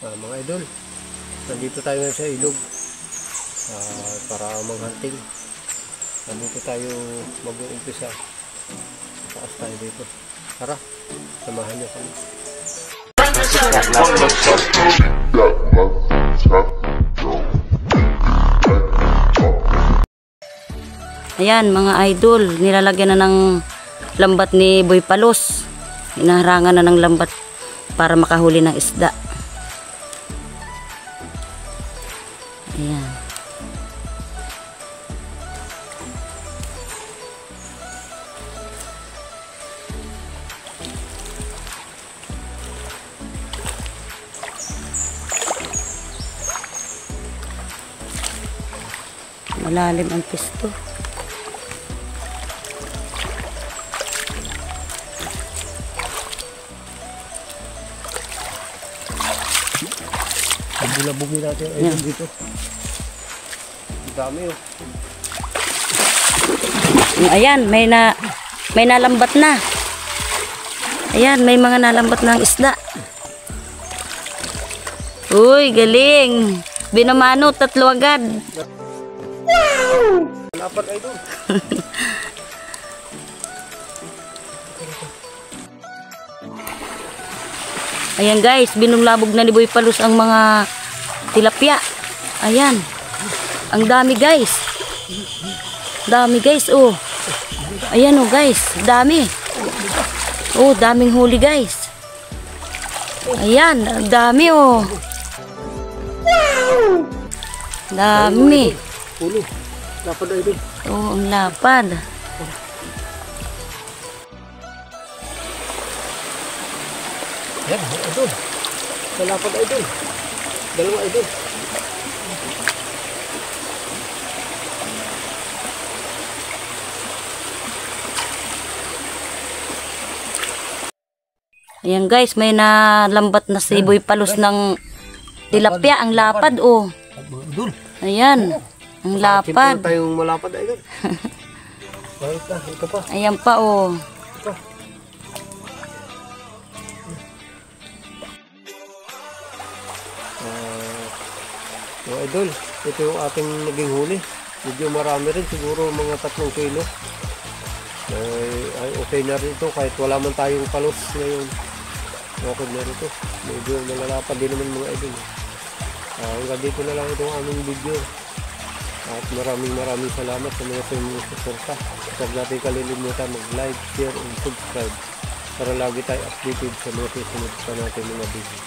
Mga idol, nandito tayo ngayon sa ilog para maghunting. Nandito tayo mag-uumpisa. Taas tayo dito. Tara, samahan niyo kami. Ayan mga idol, nilalagyan na ng lambat ni Boy Palos. Hinaharangan na ng lambat para makahuli ng isda. Ayan. Malalim ang pisto. Bulabugin natin ayun dito. Ang dami oh. Ayan, may nalambat na. Ayan, may mga nalambat na ang isda. Uy, galing. Binamano, 3 agad. Wow! Lapat ay doon. Ayan guys, binulabog na ni Boy Palos ang mga tilapia. Ayan. Ang dami guys. Dami guys, oh. Ayan oh guys, dami. Oh, daming huli guys. Ayan, ang dami oh. Dami. Huli. Lapad ay doon. Oh, ang lapad. Yan, idol. Malapad idol. Dalawa idol. Ayan guys, may nalambat na si Boy Palos ng tilapia. Ang lapad oh. Idol. Ayan, ang lapad. Siyempre tayong malapad idol. Ito pa. Ayan pa oh. Ito. Mga idol, ito yung ating naging huli. Medyo marami rin, siguro mga 3 kilo. Ay okay na rin ito kahit wala man tayong palos ngayon. Okay na rin ito. Medyo malalapad din naman mga idol. Hanggang dito na lang itong aming video. At maraming salamat sa mga sumusuporta. Huwag natin kalilimutan mag-like, share, and subscribe para lagi tayo updated sa mga susunod pa natin mga video.